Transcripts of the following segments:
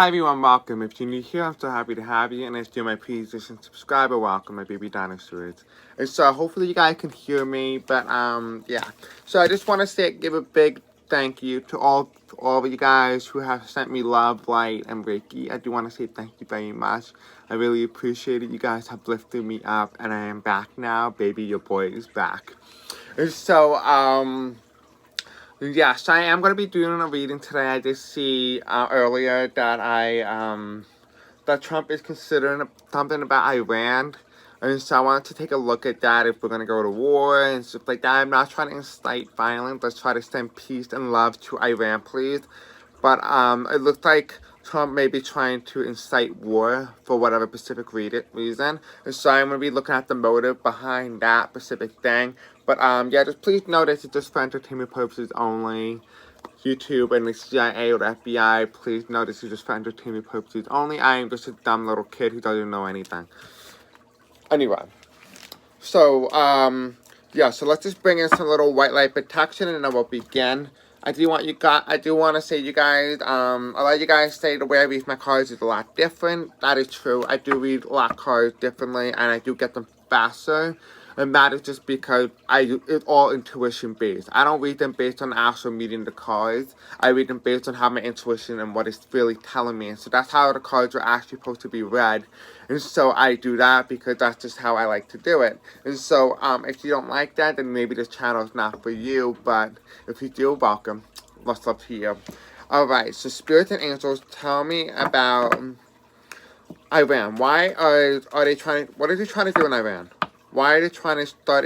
Hi everyone, welcome. If you're new here, I'm so happy to have you. And if you're my previous subscriber, welcome, my baby dinosaurs. And so hopefully you guys can hear me. But yeah. So I just want to give a big thank you to all of you guys who have sent me love, light, and Reiki. I do want to say thank you very much. I really appreciate it. You guys have lifted me up, and I am back now. Baby, your boy is back. And so yes, I am going to be doing a reading today. I did see earlier that that Trump is considering something about Iran. And so I wanted to take a look at that, if we're going to go to war and stuff like that. I'm not trying to incite violence. Let's try to send peace and love to Iran, please. But it looks like Trump may be trying to incite war for whatever specific reason. And so I'm going to be looking at the motive behind that specific thing. But yeah, just please know this is just for entertainment purposes only. YouTube and the CIA or the FBI, please know this is just for entertainment purposes only. I am just a dumb little kid who doesn't know anything. Anyway, so yeah, so let's just bring in some little white light protection and then we'll begin. I do want to say, you guys, a lot of you guys say the way I read my cards is a lot different. That is true. I do read a lot of cards differently, and I do get them faster. And that is just because it's all intuition based. I don't read them based on actual reading the cards. I read them based on how my intuition and what it's really telling me. And so that's how the cards are actually supposed to be read. And so I do that because that's just how I like to do it. And so if you don't like that, then maybe this channel is not for you. But if you do, welcome. Lots love to you. Alright, so spirits and angels, tell me about Iran. Why are they trying? What are they trying to do in Iran? Why are they trying to start?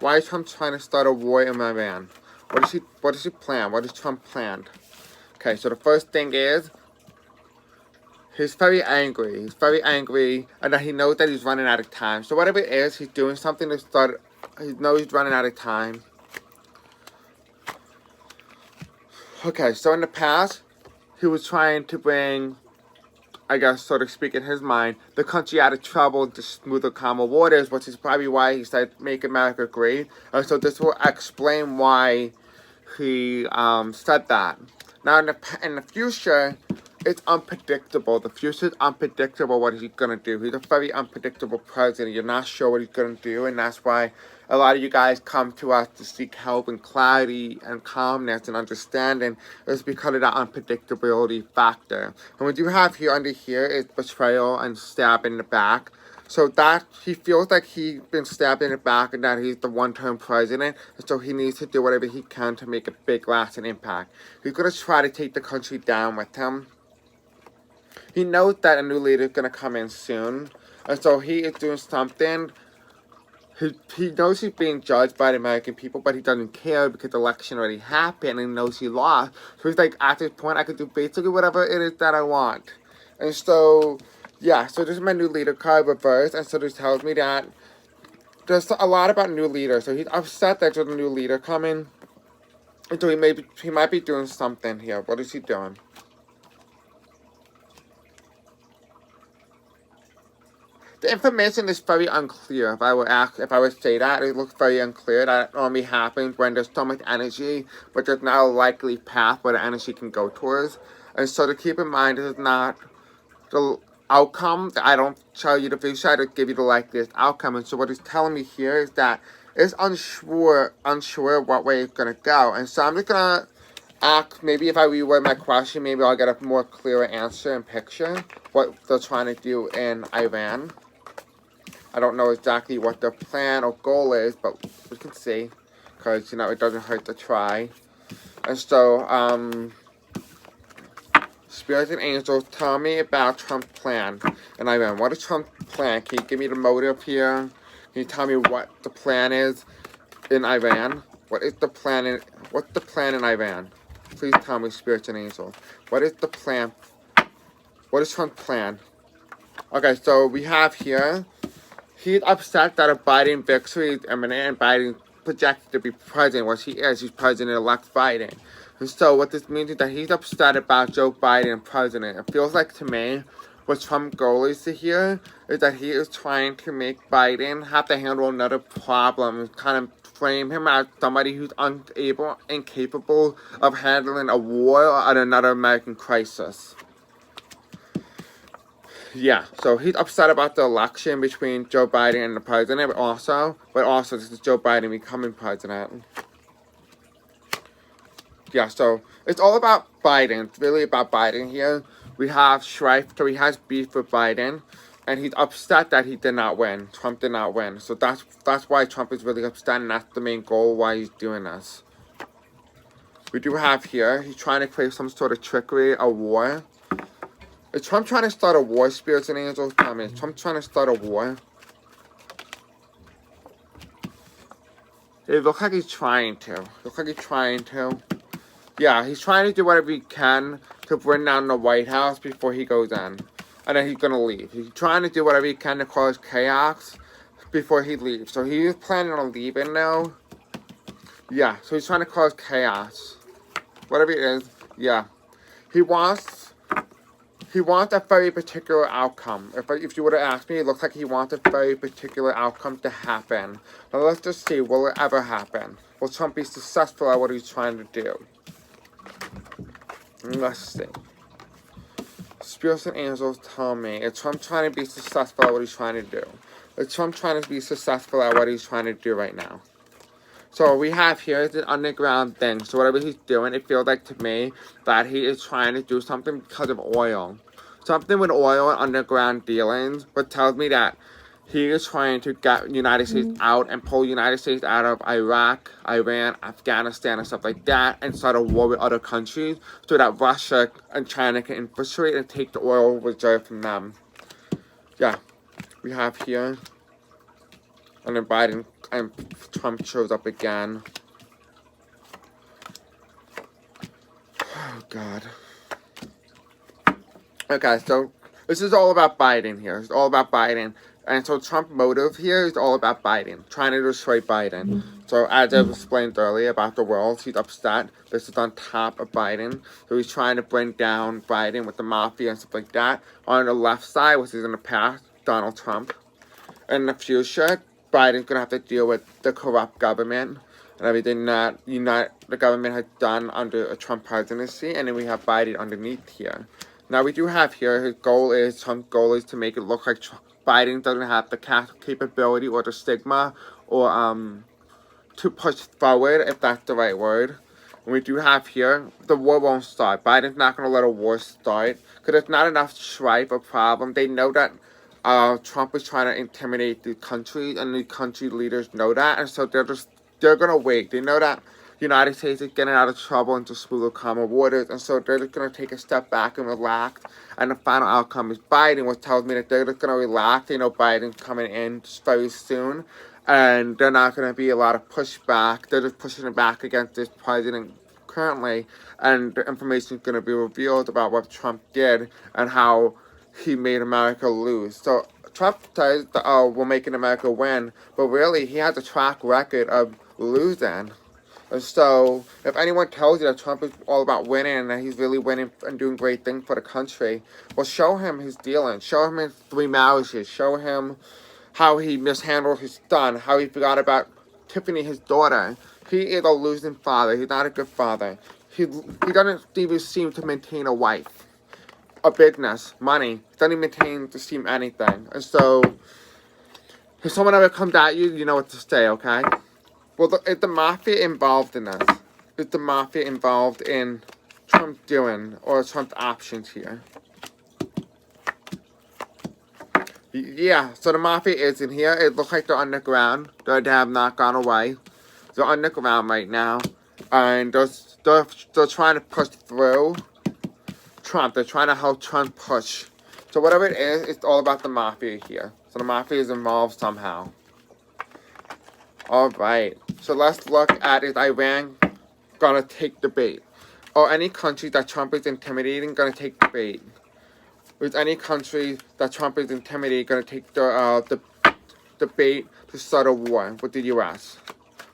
Why is Trump trying to start a war in Iran? What is he plan? What is Trump planned? Okay, so the first thing is he's very angry. He's very angry, and that he knows that he's running out of time. So whatever it is, he's doing something to start. He knows he's running out of time. Okay, so in the past, he was trying to bring, I guess, so to speak, in his mind, the country out of trouble to smoother, calmer waters, which is probably why he said, make America great. And so this will explain why he said that. Now, in the future, it's unpredictable. The future is unpredictable what he's going to do. He's a very unpredictable president. You're not sure what he's going to do, and that's why a lot of you guys come to us to seek help and clarity and calmness and understanding. Is because of that unpredictability factor. And what you have here under here is betrayal and stab in the back. So that he feels like he's been stabbed in the back and that he's the one-term president. And so he needs to do whatever he can to make a big lasting impact. He's going to try to take the country down with him. He knows that a new leader is going to come in soon. And so he is doing something. He knows he's being judged by the American people, but he doesn't care because the election already happened and he knows he lost. So he's like, at this point, I can do basically whatever it is that I want. And so, yeah, so this is my new leader card reversed. And so this tells me that there's a lot about new leaders. So he's upset that there's a new leader coming. And so he might be doing something here. What is he doing? The information is very unclear. If I would say that, it looks very unclear. That normally happens when there's so much energy, but there's not a likely path where the energy can go towards. And so to keep in mind, this is not the outcome. I don't tell you the future. I just give you the likeliest outcome. And so what he's telling me here is that it's unsure what way it's gonna go. And so I'm just gonna ask, maybe if I reword my question, maybe I'll get a more clearer answer and picture what they're trying to do in Iran. I don't know exactly what their plan or goal is, but we can see, because, you know, it doesn't hurt to try. And so, spirits and angels, tell me about Trump's plan in Iran. What is Trump's plan? Can you give me the motive here? Can you tell me what the plan is in Iran? What's the plan in Iran? Please tell me, spirits and angels. What is the plan? What is Trump's plan? Okay, so we have here, he's upset that a Biden victory is imminent and Biden projected to be president, which he is. He's President-elect Biden. And so what this means is that he's upset about Joe Biden president. It feels like to me, what Trump's goal is here is that he is trying to make Biden have to handle another problem and kind of frame him as somebody who's unable, incapable of handling a war or another American crisis. Yeah, so he's upset about the election between Joe Biden and the president, but also this is Joe Biden becoming president. Yeah, so it's all about Biden. It's really about Biden here. We have strife, so he has beef with Biden, and he's upset that he did not win. Trump did not win. So that's why Trump is really upset, and that's the main goal why he's doing this. We do have here, he's trying to create some sort of trickery, a war. Is Trump trying to start a war, spirits and angels? Tell me, is Trump trying to start a war? It looks like he's trying to. Yeah, he's trying to do whatever he can to bring down the White House before he goes in. And then he's going to leave. He's trying to do whatever he can to cause chaos before he leaves. So he is planning on leaving now. Yeah, so he's trying to cause chaos. Whatever it is, yeah. He wants a very particular outcome. If you would have asked me, it looks like he wants a very particular outcome to happen. Now let's just see, will it ever happen? Will Trump be successful at what he's trying to do? Let's see. Spirits and angels tell me, is Trump trying to be successful at what he's trying to do? Is Trump trying to be successful at what he's trying to do right now? So we have here is an underground thing. So whatever he's doing, it feels like to me that he is trying to do something because of oil. Something with oil and underground dealings, but tells me that he is trying to get the United States out and pull the United States out of Iraq, Iran, Afghanistan, and stuff like that, and start a war with other countries so that Russia and China can infiltrate and take the oil reserve from them. Yeah, we have here, and then Biden and Trump shows up again. Oh, God. Okay, so this is all about Biden here. It's all about Biden. And so Trump's motive here is all about Biden, trying to destroy Biden. So as I explained earlier about the world, he's upset. This is on top of Biden. So he's trying to bring down Biden with the mafia and stuff like that. On the left side, which is in the past, Donald Trump. In the future, Biden's going to have to deal with the corrupt government and everything that the government has done under a Trump presidency. And then we have Biden underneath here. Now we do have here, Trump's goal is to make it look like Biden doesn't have the capability or the stigma or to push forward, if that's the right word. And we do have here, the war won't start. Biden's not going to let a war start because there's not enough strife or problem. They know that Trump is trying to intimidate the country, and the country leaders know that, and so they're going to wait. They know that the United States is getting out of trouble into smoother, calmer waters, and so they're just going to take a step back and relax, and the final outcome is Biden, which tells me that they're just going to relax. They know Biden's coming in very soon, and there's not going to be a lot of pushback. They're just pushing it back against this president currently, and the information is going to be revealed about what Trump did and how he made America lose. So Trump says, we're making America win, but really he has a track record of losing. And so if anyone tells you that Trump is all about winning and that he's really winning and doing great things for the country, well, show him his dealings. Show him his 3 marriages. Show him how he mishandled his son, how he forgot about Tiffany, his daughter. He is a losing father. He's not a good father. He doesn't even seem to maintain a wife, a business, money. Doesn't even maintain to seem anything. And so if someone ever comes at you, you know what to say, okay? Well, is the mafia involved in this? Is the mafia involved in Trump doing or Trump's options here? Yeah, so the mafia is in here. It looks like they're underground. They have not gone away. They're underground right now. And they're trying to push through Trump. They're trying to help Trump push. So whatever it is, it's all about the mafia here. So the mafia is involved somehow. Alright. So let's look at, is Iran gonna take the bait? Or any country that Trump is intimidating gonna take the bait? Is any country that Trump is intimidating gonna take the bait to start a war with the U.S.?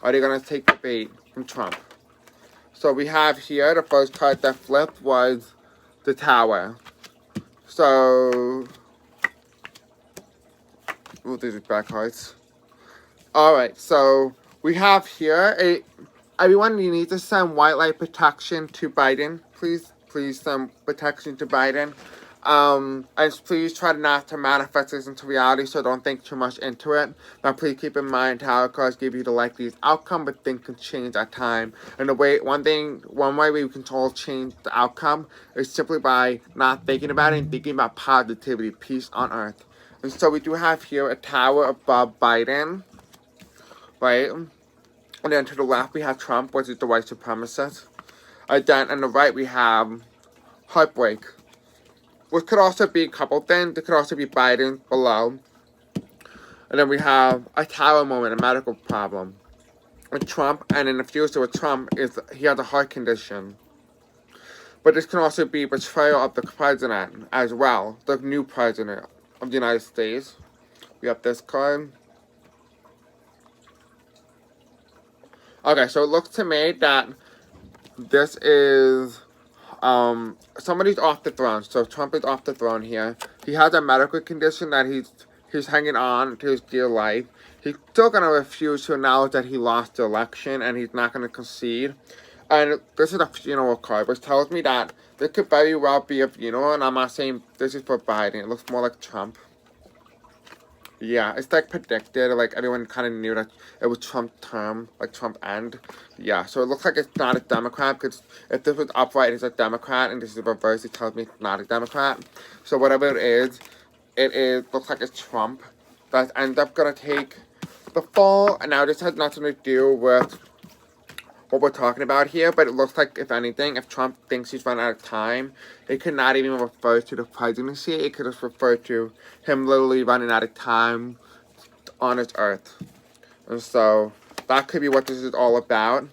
Are they gonna take the bait from Trump? So we have here, the first card that flipped was the Tower. So, these are back cards. Alright, so we have here everyone, you need to send white light protection to Biden. Please send protection to Biden. And please try not to manifest this into reality, so don't think too much into it. Now please keep in mind how cards give you the likeliest outcome, but things can change at time. And one way we can all change the outcome is simply by not thinking about it and thinking about positivity, peace on earth. And so we do have here a tower above Biden, right? And then to the left we have Trump, which is the white supremacist. And then on the right we have heartbreak, which could also be a couple things. It could also be Biden below. And then we have a tower moment, a medical problem with Trump. And in the future with Trump, he has a heart condition. But this can also be betrayal of the president as well, the new president of the United States. We have this card. Okay, so it looks to me that this is somebody's off the throne. So Trump is off the throne here. He has a medical condition that he's hanging on to his dear life. He's still gonna refuse to acknowledge that he lost the election, and he's not gonna concede. And this is a funeral card, which tells me that this could very well be a funeral. And I'm not saying this is for Biden. It looks more like Trump. Yeah, it's like predicted, like everyone kind of knew that it was Trump's term, like Trump end. Yeah, so it looks like it's not a Democrat, because if this was upright, it's a Democrat, and this is reverse, it tells me it's not a Democrat. So whatever it is, looks like it's Trump that ends up gonna take the fall. And now this has nothing to do with what we're talking about here, but it looks like, if anything, if Trump thinks he's run out of time, it could not even refer to the presidency. It could just refer to him literally running out of time on this earth. And so that could be what this is all about.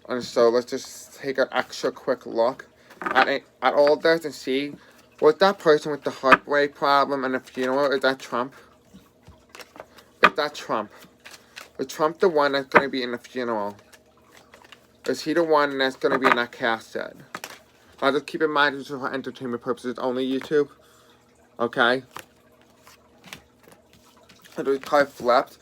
And so let's just take an extra quick look at all of this and see, was that person with the heartbreak problem and the funeral, is that Trump? Is that Trump? Is Trump the one that's going to be in the funeral? Is he the one that's going to be in that casket? Now just keep in mind, this is for entertainment purposes only, YouTube. Okay? So the card flipped.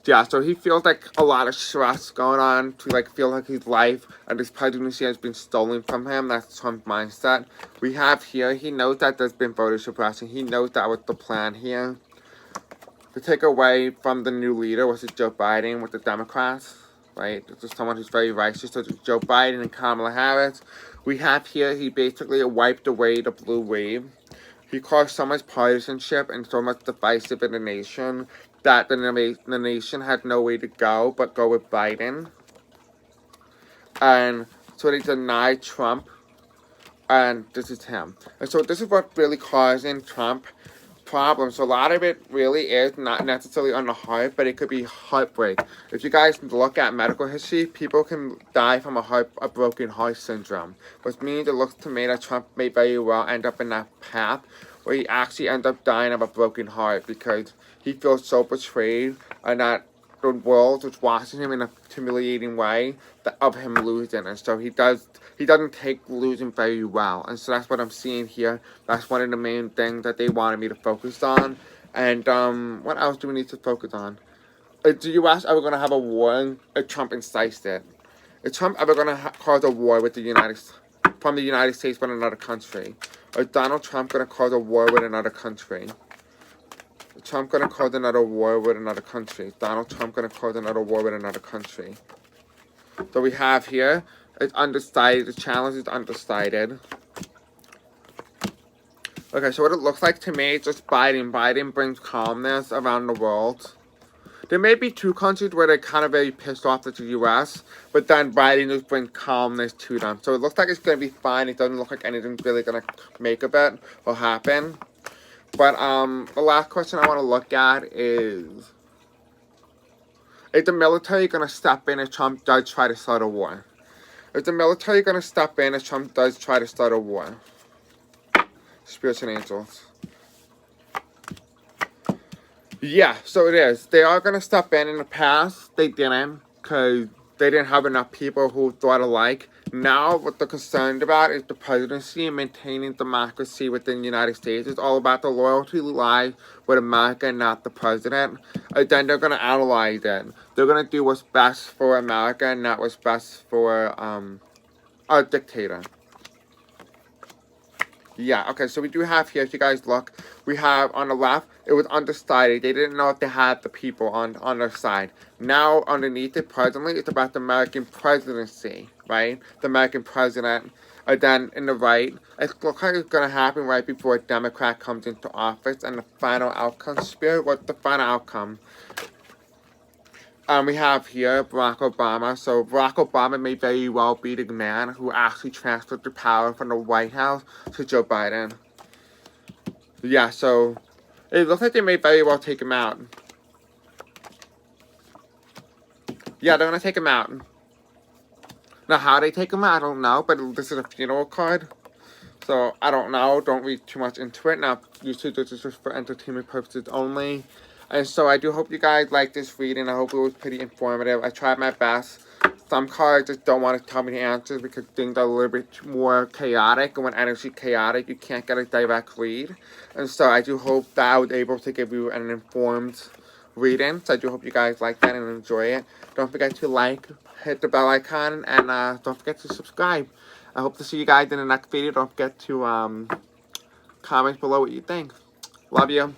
Yeah, so he feels like a lot of stress going on to like feel like his life and his presidency has been stolen from him. That's Trump's mindset. We have here, he knows that there's been voter suppression. He knows that was the plan here. To take away from the new leader, which is Joe Biden with the Democrats. Right, this is someone who's very righteous, so it's Joe Biden and Kamala Harris. We have here, he basically wiped away the blue wave. He caused so much partisanship and so much divisive in the nation that the nation had no way to go but go with Biden. And so they denied Trump, and this is him. And so this is what really causing Trump problems. So a lot of it really is not necessarily on the heart, but it could be heartbreak. If you guys look at medical history, people can die from a broken heart syndrome, which means it looks to me that Trump may very well end up in that path where he actually ends up dying of a broken heart because he feels so betrayed and that the world is watching him in a humiliating way of him losing. And so he doesn't take losing very well. And so that's what I'm seeing here. That's one of the main things that they wanted me to focus on. And what else do we need to focus on? Is the U.S. ever going to have a war if Trump incites it? Is Trump ever going to cause a war with the United States with another country? Or is Donald Trump going to cause a war with another country? Is Trump going to cause another war with another country? Is Donald Trump going to cause another war with another country? So we have here, it's undecided. The challenge is undecided. Okay, so what it looks like to me is just Biden. Biden brings calmness around the world. There may be two countries where they're kind of very pissed off at the U.S., but then Biden just brings calmness to them. So it looks like it's going to be fine. It doesn't look like anything's really going to make of it or happen. But the last question I want to look at is the military going to step in if Trump does try to start a war? Is the military going to step in if Trump does try to start a war? Spirits and angels. Yeah, so it is. They are going to step in. In the past, they didn't, because they didn't have enough people who thought alike. Now, what they're concerned about is the presidency and maintaining democracy within the United States. It's all about the loyalty lies with America and not the president. And then they're going to analyze it. They're going to do what's best for America and not what's best for a dictator. Yeah, okay, so we do have here, if you guys look, we have on the left, it was undecided. They didn't know if they had the people on their side. Now, underneath it, presently, it's about the American presidency, right? The American president. And then, in the right, it looks like it's going to happen right before a Democrat comes into office, and the final outcome, Spirit, what's the final outcome? We have here Barack Obama. So Barack Obama may very well be the man who actually transferred the power from the White House to Joe Biden. Yeah, so it looks like they may very well take him out. Yeah, they're gonna take him out. Now, how they take him out, I don't know, but this is a funeral card. So, I don't know. Don't read too much into it. Now, usually this is just for entertainment purposes only. And so, I do hope you guys liked this reading. I hope it was pretty informative. I tried my best. Some cards just don't want to tell me the answers because things are a little bit more chaotic. And when energy is chaotic, you can't get a direct read. And so, I do hope that I was able to give you an informed reading. So, I do hope you guys like that and enjoy it. Don't forget to like, hit the bell icon, and don't forget to subscribe. I hope to see you guys in the next video. Don't forget to comment below what you think. Love you.